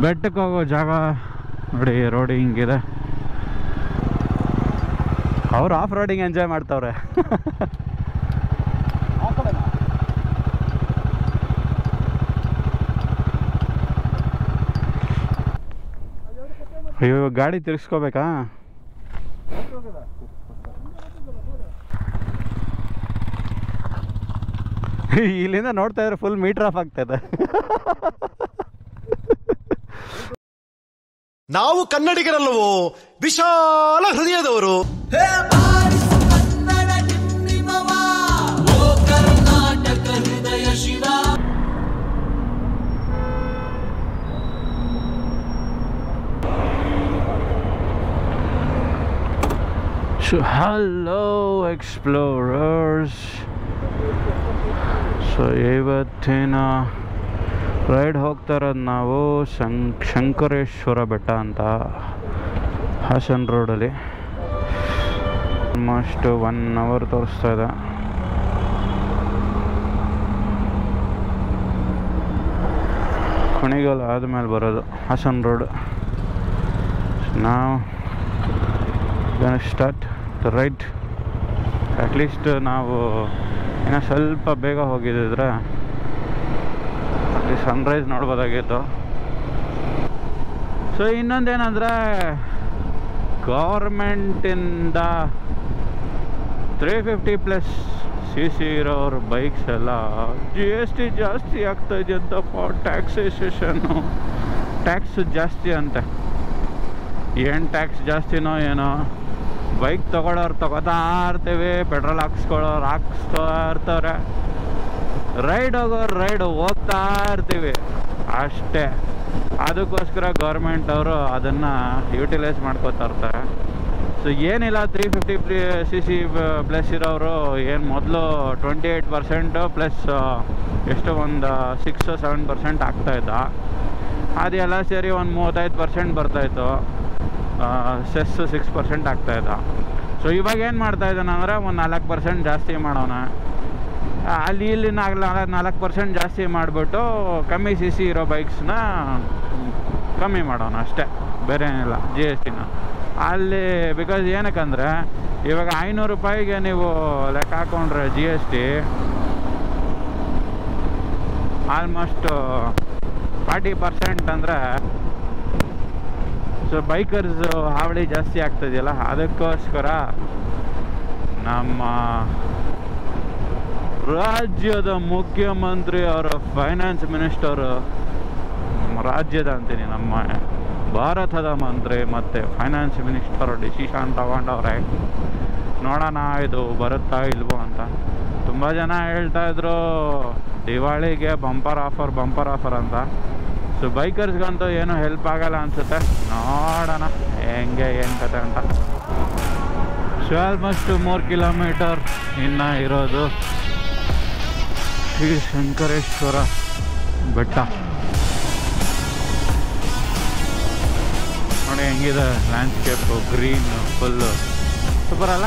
ಬೆಟ್ಟಕ್ಕೆ ಹೋಗೋ ಜಾಗ ನೋಡಿ, ರೋಡ್ ಹಿಂಗಿದೆ. ಅವ್ರು ಆಫ್ ರೋಡಿಂಗ್ ಎಂಜಾಯ್ ಮಾಡ್ತಾವ್ರೆ. ಅಯ್ಯೋ, ಗಾಡಿ ತಿರ್ಗಿಸ್ಕೋಬೇಕಾ? ಇಲ್ಲಿಂದ ನೋಡ್ತಾ ಇದ್ರೆ ಫುಲ್ ಮೀಟರ್ ಆಫ್ ಆಗ್ತದೆ. ನಾವು ಕನ್ನಡಿಗರಲ್ಲವೋ, ವಿಶಾಲ ಹೃದಯದವರು. Hello explorers. ಸೊ ಇವತ್ತಿನ ರೈಡ್ ಹೋಗ್ತಾ ಇರೋದು ನಾವು ಶಂಕರೇಶ್ವರ ಬೆಟ್ಟ ಅಂತ, ಹಾಸನ್ ರೋಡಲ್ಲಿ. ಆಲ್ಮೋಸ್ಟ್ 1 ಅವರ್ ತೋರಿಸ್ತಾ ಇದೆ. ಕುಣಿಗಲ್ ಆದಮೇಲೆ ಬರೋದು ಹಾಸನ್ ರೋಡ್. ನಾವು ಸ್ಟಾರ್ಟ್ ದ ರೈಡ್. ಅಟ್ಲೀಸ್ಟ್ ನಾವು ಇನ್ನೂ ಸ್ವಲ್ಪ ಬೇಗ ಹೋಗಿದ್ದಿದ್ರೆ ಅಲ್ಲಿ ಸನ್ರೈಸ್ ನೋಡ್ಬೋದಾಗಿತ್ತು. ಸೊ ಇನ್ನೊಂದೇನಂದರೆ, ಗೌರ್ಮೆಂಟಿಂದ 350+ CC ಇರೋರು ಬೈಕ್ಸ್ ಎಲ್ಲ GST ಜಾಸ್ತಿ ಆಗ್ತಾಯಿದೆ ಅಂತಪ್ಪ. ಟ್ಯಾಕ್ಸೇಷನ್ನು, ಟ್ಯಾಕ್ಸ್ ಜಾಸ್ತಿ ಅಂತೆ. ಏನು ಟ್ಯಾಕ್ಸ್ ಜಾಸ್ತಿನೋ ಏನೋ. ಬೈಕ್ ತೊಗೊಳೋರು ತೊಗೋತಾ ಇರ್ತೀವಿ, ಪೆಟ್ರೋಲ್ ಹಾಕ್ಸ್ತಾ ಇರ್ತಾರೆ. ರೈಡ್ ಹೋಗೋರು ರೈಡ್ ಹೋಗ್ತಾ ಇರ್ತೀವಿ ಅಷ್ಟೇ. ಅದಕ್ಕೋಸ್ಕರ ಗೌರ್ಮೆಂಟ್ ಅವರು ಅದನ್ನು ಯೂಟಿಲೈಸ್ ಮಾಡ್ಕೋತಾ ಇರ್ತಾರೆ. ಸೊ ಏನಿಲ್ಲ, 350 CC ಪ್ಲಸ್ ಇರೋರು ಏನು ಮೊದಲು 28% ಪ್ಲಸ್ ಎಷ್ಟು ಒಂದು 6-7% ಆಗ್ತಾಯಿದ್ದ. ಅದೆಲ್ಲ ಸೇರಿ ಒಂದು 35% ಬರ್ತಾಯಿತ್ತು. ಸೆಸ್ 6% ಆಗ್ತಾಯಿದ್ದ. ಸೊ ಇವಾಗ ಏನು ಮಾಡ್ತಾಯಿದ್ದಾನೆ ಅಂದರೆ, ಒಂದು 4% ಜಾಸ್ತಿ ಮಾಡೋಣ. ಅಲ್ಲಿ ಇಲ್ಲಿ 4% ಜಾಸ್ತಿ ಮಾಡಿಬಿಟ್ಟು ಕಮ್ಮಿ CC ಇರೋ ಬೈಕ್ಸ್ನ ಕಮ್ಮಿ ಮಾಡೋಣ ಅಷ್ಟೇ, ಬೇರೆ ಏನಿಲ್ಲ. GSTನ ಅಲ್ಲಿ ಬಿಕಾಸ್ ಏನಕ್ಕಂದರೆ, ಇವಾಗ 500 ರೂಪಾಯಿಗೆ ನೀವು ಲೆಕ್ಕ ಹಾಕೊಂಡ್ರೆ GST ಆಲ್ಮೋಸ್ಟ್ 40% ಅಂದರೆ, ಸೊ ಬೈಕರ್ಸ್ ಹಾವಳಿ ಜಾಸ್ತಿ ಆಗ್ತದೆಯಲ್ಲ. ಅದಕ್ಕೋಸ್ಕರ ನಮ್ಮ ರಾಜ್ಯದ ಮುಖ್ಯಮಂತ್ರಿ ಅವರು, ಫೈನಾನ್ಸ್ ಮಿನಿಸ್ಟರು, ನಮ್ಮ ರಾಜ್ಯದ ಅಂತೀನಿ, ನಮ್ಮ ಭಾರತದ ಮಂತ್ರಿ ಮತ್ತು ಫೈನಾನ್ಸ್ ಮಿನಿಸ್ಟರ್ ಡಿಸಿಷನ್ ತಗೊಂಡವ್ರೆ. ನೋಡೋಣ ಇದು ಬರುತ್ತಾ ಇಲ್ವೋ ಅಂತ. ತುಂಬ ಜನ ಹೇಳ್ತಾಯಿದ್ರು ದಿವಾಳಿಗೆ ಬಂಪರ್ ಆಫರ್ ಅಂತ. ಸೊ ಬೈಕರ್ಸ್ಗಂತೂ ಏನೂ ಹೆಲ್ಪ್ ಆಗಲ್ಲ ಅನಿಸುತ್ತೆ. ನೋಡೋಣ ಹೆಂಗೆ ಏನು ಕತೆ ಅಂತ. ಸೊ ಆಲ್ಮೋಸ್ಟ್ 3 ಕಿಲೋಮೀಟರ್ ಇನ್ನು ಇರೋದು ಶ್ರೀ ಶಂಕರೇಶ್ವರ ಬೆಟ್ಟ. ನೋಡಿ ಹೆಂಗಿದೆ ಲ್ಯಾಂಡ್ಸ್ಕೇಪು, ಗ್ರೀನ್ ಫುಲ್ಲು ಸೂಪರ್ ಅಲ್ಲ.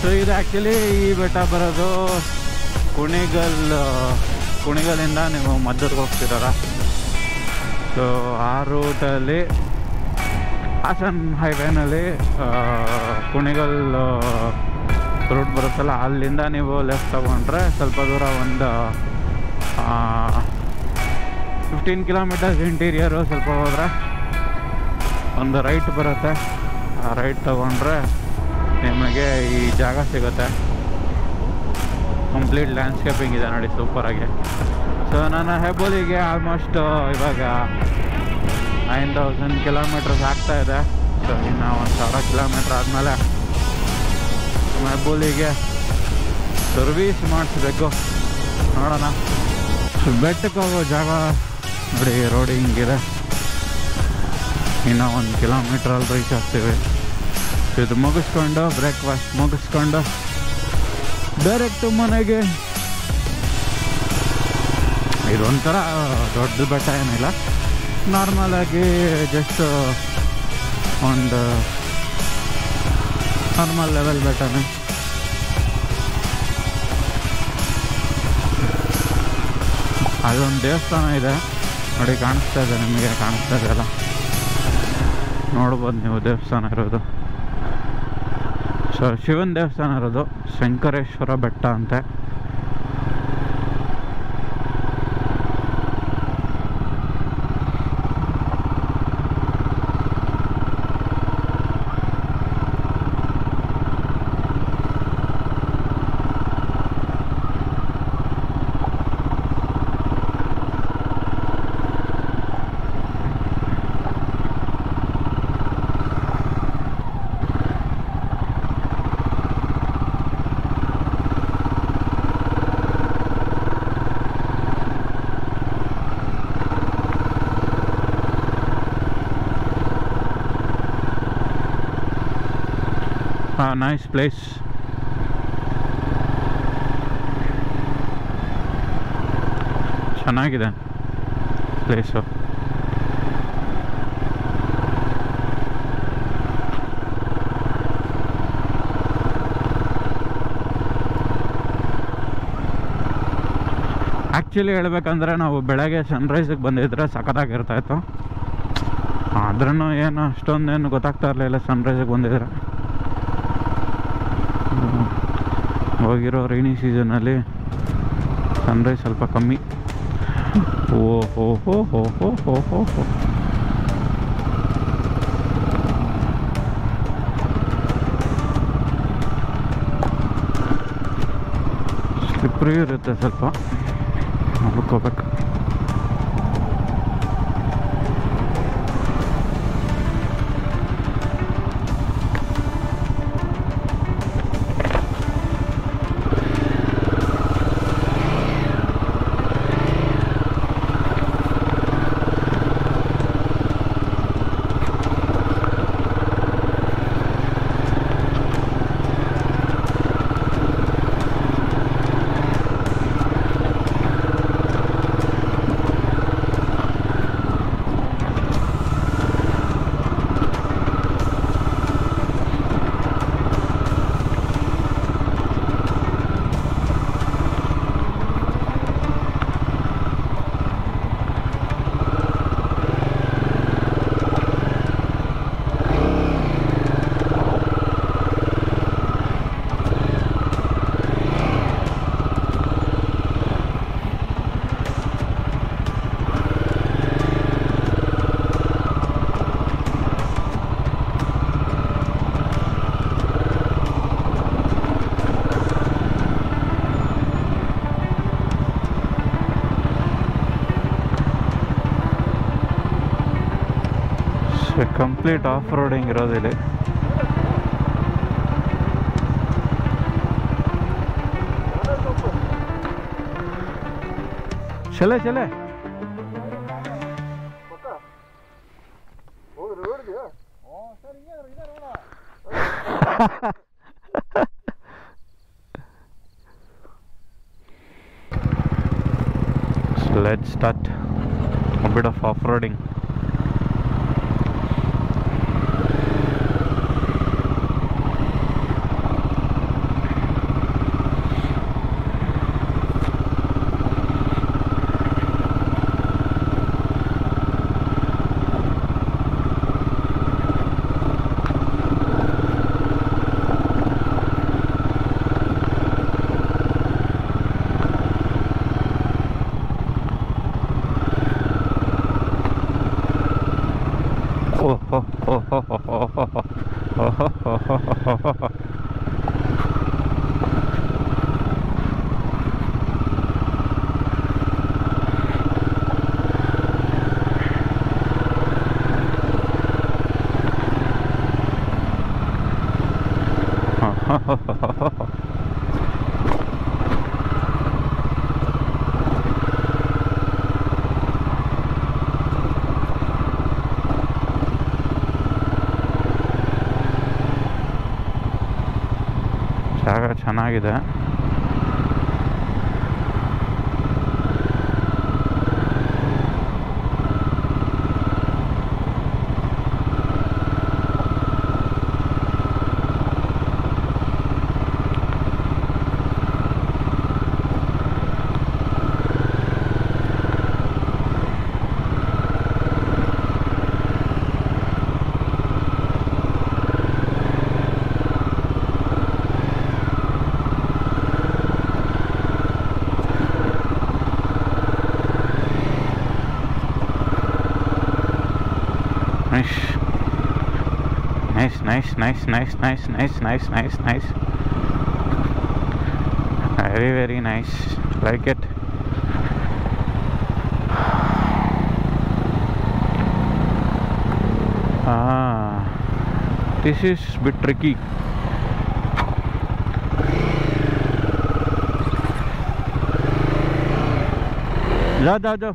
ಸೊ ಇದು ಆ್ಯಕ್ಚುಲಿ ಈ ಬೆಟ್ಟ ಬರೋದು ಕುಣಿಗಲಿಂದ ನೀವು ಮದ್ದೂರಿಗೆ ಹೋಗ್ತಿರಲ್ಲ. ಸೊ ಆ ರೂಟಲ್ಲಿ ಹಾಸನ್ ಹೈವೇನಲ್ಲಿ ಕುಣಿಗಲ್ ರೂಟ್ ಬರುತ್ತಲ್ಲ, ಅಲ್ಲಿಂದ ನೀವು ಲೆಫ್ಟ್ ತೊಗೊಂಡ್ರೆ ಸ್ವಲ್ಪ ದೂರ ಒಂದು 15 ಕಿಲೋಮೀಟರ್ಸ್ ಇಂಟೀರಿಯರು. ಸ್ವಲ್ಪ ಹೋದರೆ ಒಂದು ರೈಟ್ ಬರುತ್ತೆ. ಆ ರೈಟ್ ತೊಗೊಂಡ್ರೆ ನಿಮಗೆ ಈ ಜಾಗ ಸಿಗುತ್ತೆ. ಕಂಪ್ಲೀಟ್ ಲ್ಯಾಂಡ್ಸ್ಕೇಪಿಂಗ್ ಇದೆ ನೋಡಿ, ಸೂಪರಾಗಿ. ಸೊ ನನ್ನ ಹೆಬ್ಬೂಲಿಗೆ ಆಲ್ಮೋಸ್ಟ್ ಇವಾಗ 9000 ಕಿಲೋಮೀಟರ್ಸ್ ಆಗ್ತಾಯಿದೆ. ಸೊ ಇನ್ನು 1000 ಕಿಲೋಮೀಟ್ರ್ ಆದಮೇಲೆ ಹೆಬ್ಬೂಲಿಗೆ ಸರ್ವೀಸ್ ಮಾಡಿಸ್ಬೇಕು. ನೋಡೋಣ. ಬೆಟ್ಟಕ್ಕೆ ಹೋಗೋ ಜಾಗ ನೋಡಿ, ರೋಡ್ ಹಿಂಗಿದೆ. ಇನ್ನೂ 1 ಕಿಲೋಮೀಟ್ರಲ್ಲಿ ರೀಚ್ ಆಗ್ತೀವಿ. ಇದು ಮುಗಿಸ್ಕೊಂಡು ಬ್ರೇಕ್ಫಾಸ್ಟ್ ಮುಗಿಸ್ಕೊಂಡು ಡೈರೆಕ್ಟು ಮನೆಗೆ. ಇದೊಂಥರ ದೊಡ್ಡ ಬೆಟ್ಟ ಏನಿಲ್ಲ, ನಾರ್ಮಲಾಗಿ ಜಸ್ಟ್ ಒಂದು ನಾರ್ಮಲ್ ಲೆವೆಲ್ ಬೆಟ್ಟನೇ. ಅಲ್ಲೊಂದು ದೇವಸ್ಥಾನ ಇದೆ ನೋಡಿ, ಕಾಣಿಸ್ತಾ ಇದೆ ನಿಮಗೆ, ಕಾಣಿಸ್ತಾ ಇದೆಯಲ್ಲ, ನೋಡ್ಬೋದು ನೀವು ದೇವಸ್ಥಾನ ಇರೋದು. ಸೊ ಶಿವನ ದೇವಸ್ಥಾನ ಇರೋದು ಶಂಕರೇಶ್ವರ ಬೆಟ್ಟ ಅಂತೆ. Nice place. ಚೆನ್ನಾಗಿದೆ ಪ್ಲೇಸು. ಆ್ಯಕ್ಚುಲಿ ಹೇಳ್ಬೇಕಂದ್ರೆ ನಾವು ಬೆಳಗ್ಗೆ ಸನ್ರೈಸಿಗೆ ಬಂದಿದ್ರೆ ಸಖತ್ತಾಗಿರ್ತಾಯಿತ್ತು. ಆದ್ರೂ ಏನು ಅಷ್ಟೊಂದೇನು ಗೊತ್ತಾಗ್ತಾ ಇರಲಿಲ್ಲ ಸನ್ರೈಸಿಗೆ ಬಂದಿದ್ರೆ. ಹೋಗಿರೋ ರೈನಿ ಸೀಸನಲ್ಲಿ ಸನ್ರೈಸ್ ಸ್ವಲ್ಪ ಕಮ್ಮಿ. ಓ ಹೋ ಹೋ ಹೋ ಹೋ ಹೋ ಹೋ ಹೋ. ಸ್ಲಿಪ್ರಿ ಇರುತ್ತೆ ಸ್ವಲ್ಪ, ನೋಡ್ಕೋಬೇಕು. ಕಂಪ್ಲೀಟ್ ಆಫ್ ರೋಡಿಂಗ್ ಇರೋದಿಲ್ಲಿ. ಚಲೆ ಚಲೆ let's start a bit of off-roading. ಜಾಗ ಚೆನ್ನಾಗಿದೆ. nice, nice, nice, nice, nice, nice, nice, nice. Very, very nice. Like it. This is a bit tricky. जाओ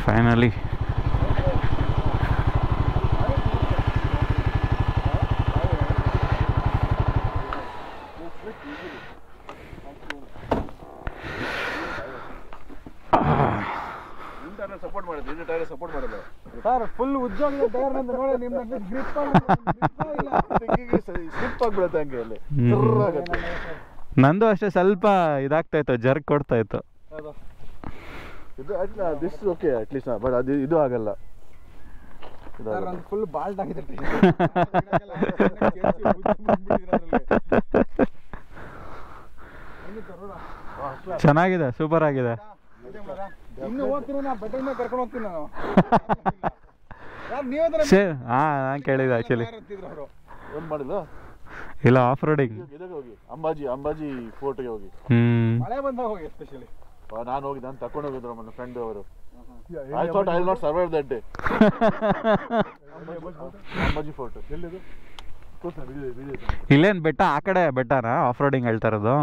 finally. ಸರ್ ಫುಲ್ ಉಜ್ಜೋಗಿದೆ ಟೈರ್ ಅಂತ ನೋಡಿ ನಿಮ್ಗೆ grip slip ಆಗ್ಬಿಡುತ್ತೆ ಹಂಗೆ ಅಲ್ಲಿ. ನಂದು ಅಷ್ಟೇ ಸ್ವಲ್ಪ ಇದಾಗ್ತಾ ಇತ್ತು, ಜರ್ಕ್ ಕೊಡ್ತಾ ಇತ್ತು. ಇದು ದಿಸ್ ಓಕೆ ಅಟ್ಲೀಸ್ಟ್, ಬಟ್ ಅದು ಇದು ಆಗಲ್ಲ. ಫುಲ್ ಬಾಲ್ಟ್ ಆಗಿದೆ. ಚೆನ್ನಾಗಿದೆ, ಸೂಪರ್ ಆಗಿದೆ. ಇನ್ನು ಹೋಗ್ತೀನಿ ನಾ, ಬಟ್ಟೆಯಿಂದ ಕರ್ಕೊಂಡು ಹೋಗ್ತೀನಿ ನಾನು. ನಾನು ಕೇಳಿದೆ ಆಕ್ಚುಲಿ. ಏನು ಮಾಡಿಲ್ಲ, ಇಲ್ಲ ಆಫ್ ರೋಡಿಂಗ್ ಇದಕ್ಕೆ ಹೋಗಿ ಅಂಬಾಜಿ ಫೋರ್ಟ್ಗೆ ಹೋಗಿ. ಮಳೆ ಬಂದಾಗ ಹೋಗಿ. ಎಸ್ಪೆಷಲಿ ನಾನು ಹೋಗಿದ್ದೆ, ನಾನು ತಕೊಂಡು ಹೋಗಿದ್ರು ನನ್ನ ಫ್ರೆಂಡ್ ಅವರು. I thought I will not survive that day. Ambaji fort ಎಲ್ಲಿದು? ಇಲ್ಲೇನು ಬೆಟ್ಟ, ಆ ಕಡೆ ಬೆಟ್ಟನಾ ಆಫ್ ರೋಡಿಂಗ್ ಹೇಳ್ತಾ ಇರೋದು?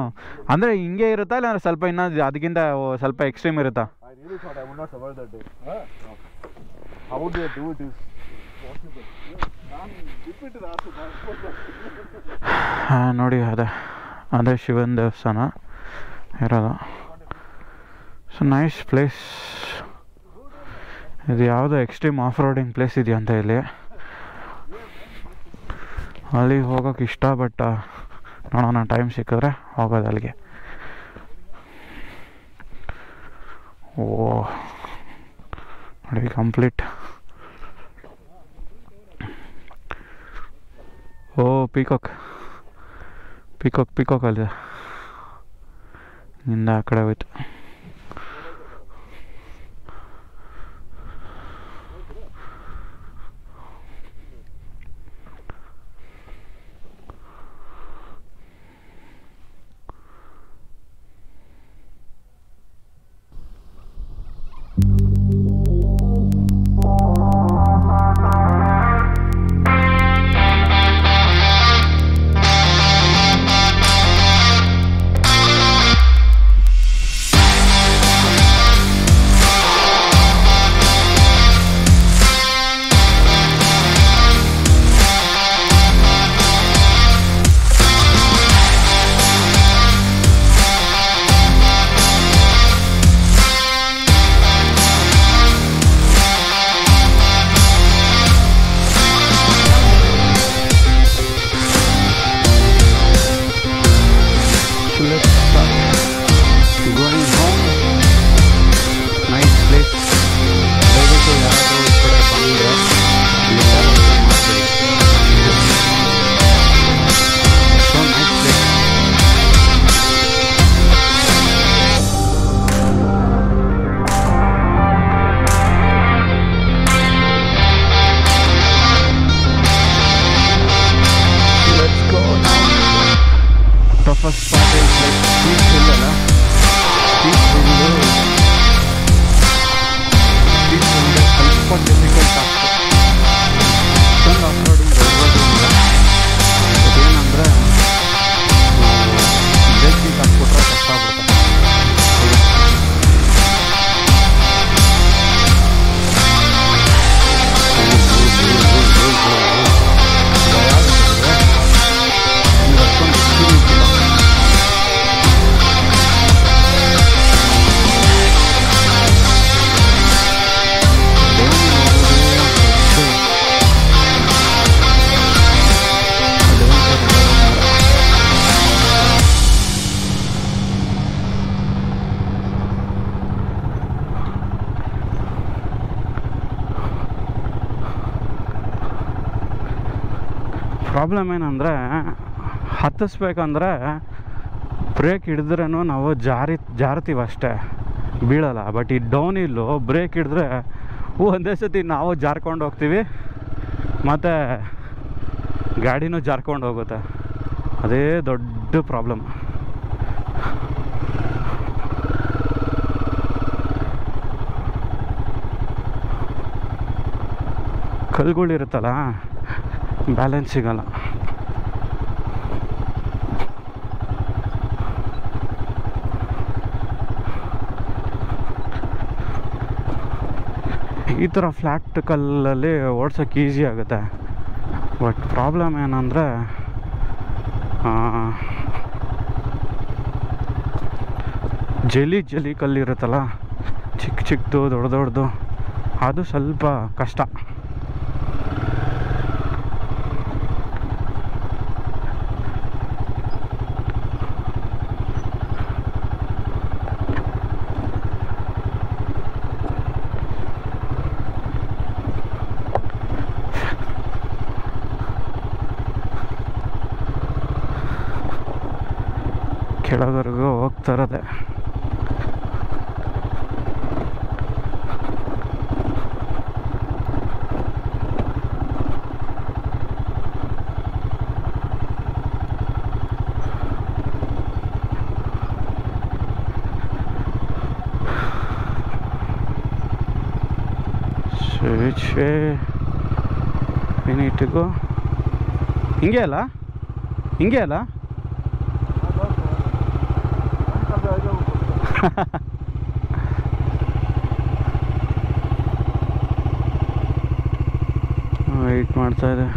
ಅಂದರೆ ಹಿಂಗೆ ಇರುತ್ತಾ ಇಲ್ಲ ಸ್ವಲ್ಪ ಇನ್ನೊಂದು ಅದಕ್ಕಿಂತ ಸ್ವಲ್ಪ ಎಕ್ಸ್ಟ್ರೀಮ್ ಇರುತ್ತಾ? I really thought I would not survive that day. How would they do it is possible. ಹಾಂ ನೋಡಿ, ಅದೇ ಶಿವನ ದೇವಸ್ಥಾನ ಇರೋದು. So nice place. ಇದು ಯಾವುದೋ ಎಕ್ಸ್ಟ್ರೀಮ್ ಆಫ್ ರೋಡಿಂಗ್ ಪ್ಲೇಸ್ ಇದೆಯಂತ ಇಲ್ಲಿ. ಅಲ್ಲಿಗೆ ಹೋಗೋಕೆ ಇಷ್ಟ, ಬಟ್ ನೋಡೋಣ ಟೈಮ್ ಸಿಕ್ಕಿದ್ರೆ ಹೋಗೋದು ಅಲ್ಲಿಗೆ. ಓ ನೋಡಿ ಕಂಪ್ಲೀಟ್. ಓ ಪೀಕಾಕ್ ಅಲ್ಲಿದೆ, ಇಂದ ಆ ಕಡೆ ಹೋಯ್ತು. ಪ್ರಾಬ್ಲಮ್ ಏನಂದರೆ ಹತ್ತಿಸ್ಬೇಕಂದ್ರೆ ಬ್ರೇಕ್ ಹಿಡಿದ್ರೂ ನಾವು ಜಾರ್ತೀವಿ ಅಷ್ಟೇ, ಬೀಳಲ್ಲ. ಬಟ್ ಈ ಡೌನ್ ಹಿಲ್ಲು ಬ್ರೇಕ್ ಹಿಡಿದ್ರೆ ಒಂದೇ ಸತಿ ನಾವು ಜಾರ್ಕೊಂಡು ಹೋಗ್ತೀವಿ ಮತ್ತು ಗಾಡಿನೂ ಜಾರ್ಕೊಂಡು ಹೋಗುತ್ತೆ. ಅದೇ ದೊಡ್ಡ ಪ್ರಾಬ್ಲಮ್. ಕಲ್ಗಳಿರುತ್ತಲ್ಲ, ಬ್ಯಾಲೆನ್ಸ್ ಸಿಗಲ್ಲ. ಈ ಥರ ಫ್ಲ್ಯಾಟ್ ಕಲ್ಲಲ್ಲಿ ಓಡ್ಸೋಕ್ಕೆ ಈಸಿ ಆಗುತ್ತೆ. ಬಟ್ ಪ್ರಾಬ್ಲಮ್ ಏನಂದರೆ ಜಲಿ ಕಲ್ಲಿರುತ್ತಲ್ಲ, ಚಿಕ್ಕದು ದೊಡ್ಡದು, ಅದು ಸ್ವಲ್ಪ ಕಷ್ಟ. ಕೆಳಗರೆಗೂ ಹೋಗ್ತಾ ಇರೋದೆ. which way we need to go? ಹಿಂಗೆ ಅಲ್ಲ ವೆಯ್ಟ್ ಮಾಡ್ತಾ ಇದೆ.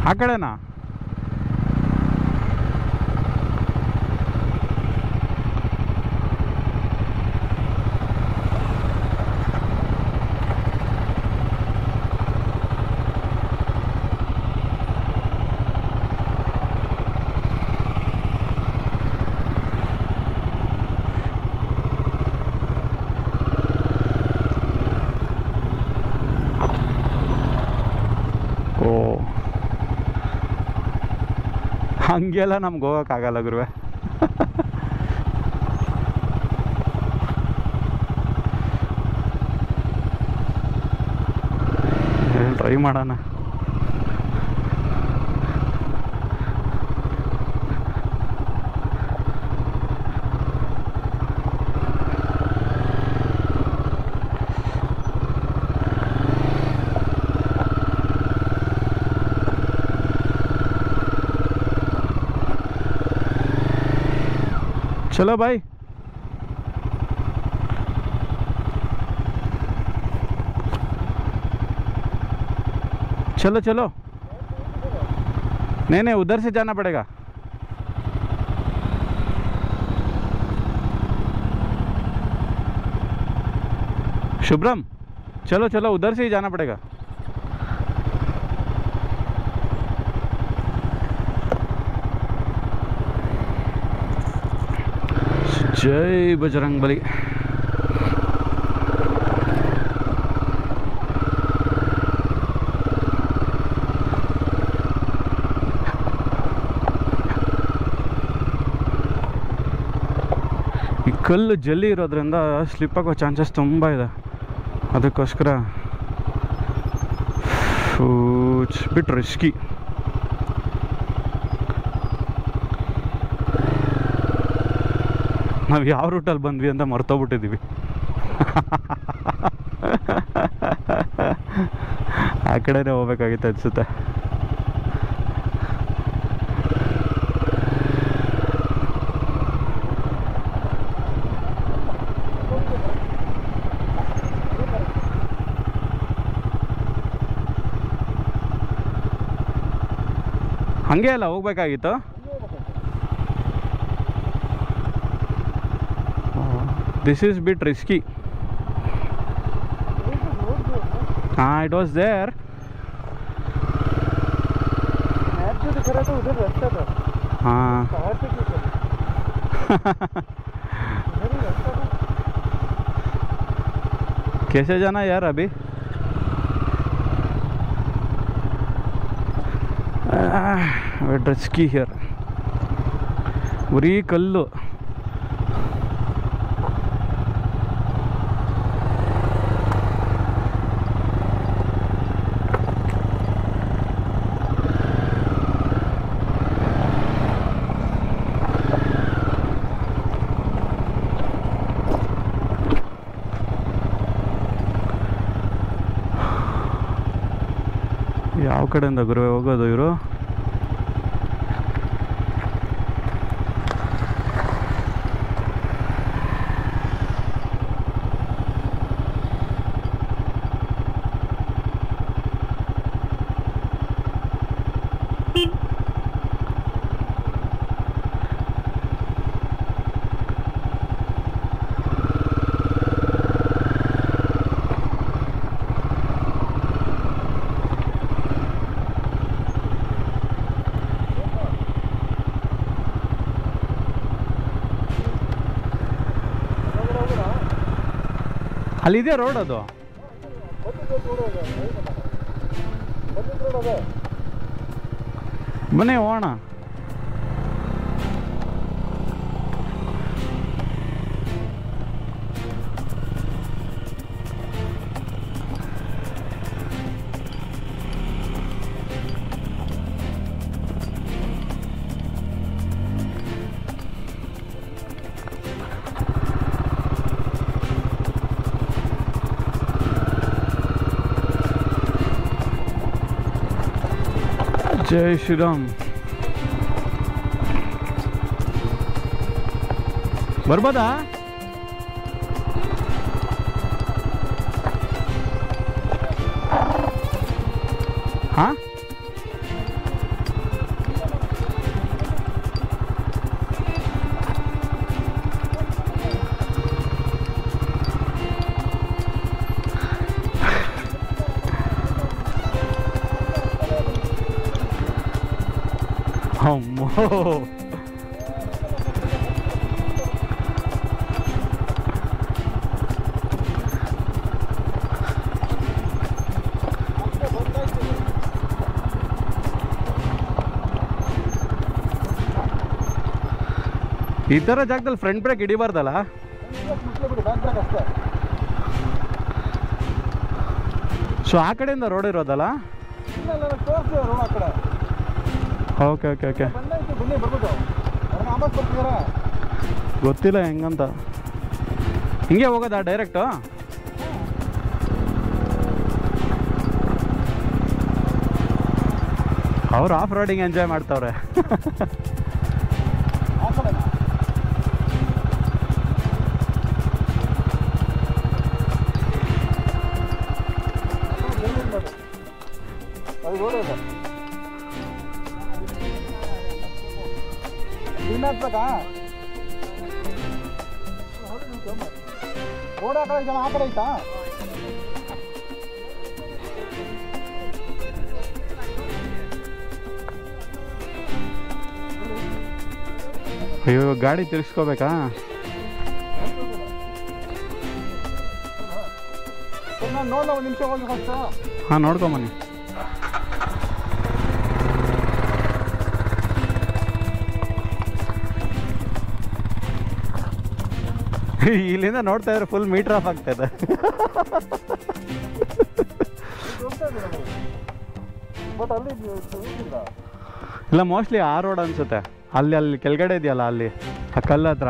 ಆ ಕಡೆನಾ? ಹಂಗೆಲ್ಲ ನಮ್ಗೆ ಹೋಗೋಕ್ಕಾಗಲ್ಲ ಗುರುವೆ. ಟ್ರೈ ಮಾಡೋಣ. चलो भाई, चलो नहीं उधर से जाना पड़ेगा. शुभ्रम चलो उधर से ही जाना पड़ेगा. जय बजरंगबली. ಈ ಕಲ್ಲು ಜಲ್ಲಿ ಇರೋದ್ರಿಂದ ಸ್ಲಿಪ್ ಆಗೋ ಚಾನ್ಸಸ್ ತುಂಬ ಇದೆ. ಅದಕ್ಕೋಸ್ಕರ ಬಿಟ್ ರಿಸ್ಕಿ. ನಾವು ಯಾವ ರೂಟಲ್ಲಿ ಬಂದ್ವಿ ಅಂತ ಮರ್ತೋಗ್ಬಿಟ್ಟಿದ್ದೀವಿ. ಆ ಕಡೆನೇ ಹೋಗ್ಬೇಕಾಗಿತ್ತು ಅನಿಸುತ್ತೆ. ಹಂಗೆ ಅಲ್ಲ ಹೋಗ್ಬೇಕಾಗಿತ್ತು. This is bit risky. It was there. हाँ कैसे जाना यार अभी? risky here. ಬರೀ ಕಲ್ಲು. ಯಾವ ಕಡೆಯಿಂದ ಗುರುವೆ ಹೋಗೋದು ಇವರು? ಅಲ್ಲಿದೆ ರೋಡ್ ಅದು. ಬನ್ನಿ ಹೋಗೋಣ. जय श्री राम. ಬರ್ಬೋದಾ? ಹಾ ಅಮ್ಮೋ ಈ ಥರ ಜಾಗದಲ್ಲಿ ಫ್ರಂಟ್ ಬ್ರೇಕ್ ಹಿಡಿಬಾರ್ದಲ್ಲ? ಸೊ ಆ ಕಡೆಯಿಂದ ರೋಡ್ ಇರೋದಲ್ಲ? ಓಕೆ ಓಕೆ ಓಕೆ ಗೊತ್ತಿಲ್ಲ ಹೆಂಗಂತ. ಹಿಂಗೆ ಹೋಗೋದಾ ಡೈರೆಕ್ಟು? ಅವ್ರು ಆಫ್ ರೋಡಿಂಗ್ ಎಂಜಾಯ್ ಮಾಡ್ತಾವ್ರೆ. ಆ ಕಡೆ ಐತಾ? ಅಯ್ಯೋ ಗಾಡಿ ತಿರ್ಸ್ಕೋಬೇಕಾ? ನೋಡ ಒಂದು ನಿಮಿಷ ಹೋಗಿ ಫಸ್ಟ್. ಹಾಂ ನೋಡ್ಕೊಂಬನ್ನಿ. ಇಲ್ಲಿಂದ ನೋಡ್ತಾ ಇದ್ರೆ ಫುಲ್ ಮೀಟರ್ ಆಫ್ ಆಗ್ತದೆ. ಇಲ್ಲ ಮೋಸ್ಟ್ಲಿ ಆ ರೋಡ್ ಅನ್ಸುತ್ತೆ. ಅಲ್ಲಿ ಕೆಳಗಡೆ ಇದೆಯಲ್ಲ ಅಲ್ಲಿ ಆ ಕಲ್ಲು ಹತ್ರ.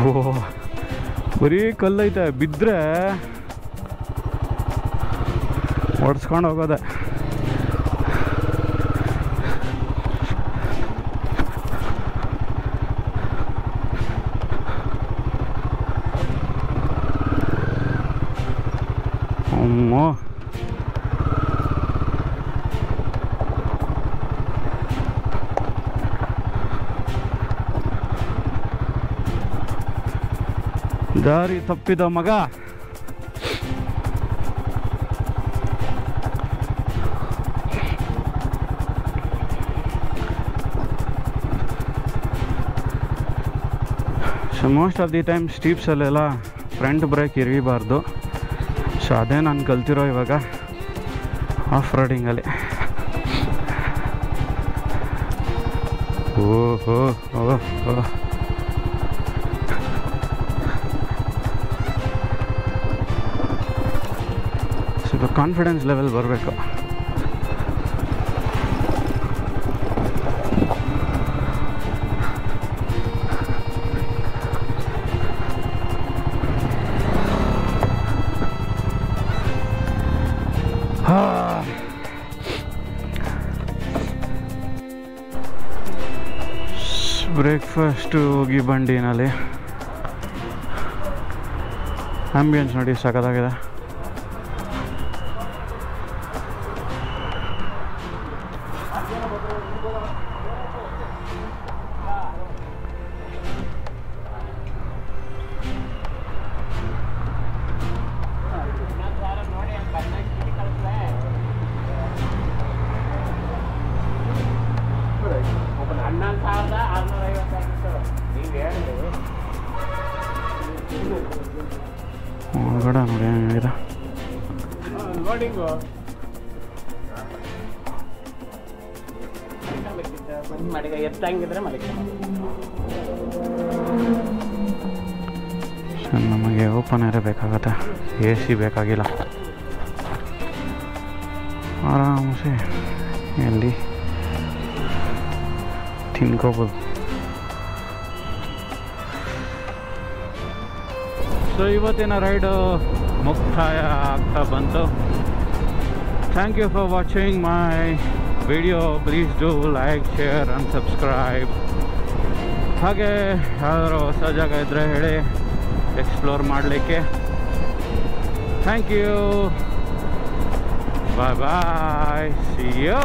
ಓ ಬರೀ ಕಲ್ಲೈತೆ, ಬಿದ್ದರೆ ಹೊಡ್ಸ್ಕೊಂಡು ಹೋಗೋದೆ. ಅಮ್ಮೋ ದಾರಿ ತಪ್ಪಿದ ಮಗ. So most of the time ಸ್ಟೀಪ್ಸಲ್ಲೆಲ್ಲ ಫ್ರಂಟ್ ಬ್ರೇಕ್ ಇರಬಾರ್ದು. ಸೊ ಅದೇ ನಾನು ಕಲ್ತಿರೋ ಇವಾಗ ಆಫ್ ರೋಡಿಂಗಲ್ಲಿ. ಓಹೋ ಓಹೋ ಸ್ವಲ್ಪ ಕಾನ್ಫಿಡೆನ್ಸ್ ಲೆವೆಲ್ ಬರಬೇಕು. ಬ್ರೇಕ್ಫಾಸ್ಟು ಹೋಗಿ ಬಂಡಿನಲ್ಲಿ ಆಂಬಿಯನ್ಸ್ ನೋಡಿ ಸಖತ್ತಾಗಿದೆ. ಒಳಗಡೆ ನೋಡಿ ಹೆಂಗಿದೆ. ನಮಗೆ ಓಪನ್ ಏರೇ ಬೇಕಾಗತ್ತೆ, ಎ ಸಿ ಬೇಕಾಗಿಲ್ಲ. ಆರಾಮ್ಸೆ ಎಲ್ಲಿ ತಿನ್ಕೋಬೋದು. ಸೊ ಇವತ್ತಿನ ರೈಡು ಮುಕ್ತಾಯ ಆಗ್ತಾ ಬಂತು. Thank you for watching my video. Please do like, share and subscribe. ಹಾಗೆ ಯಾವ್ದಾದ್ರು ಹೊಸ ಜಾಗ ಇದ್ದರೆ ಹೇಳಿ, ಎಕ್ಸ್ಪ್ಲೋರ್ ಮಾಡಲಿಕ್ಕೆ. Thank you. Bye bye, see you.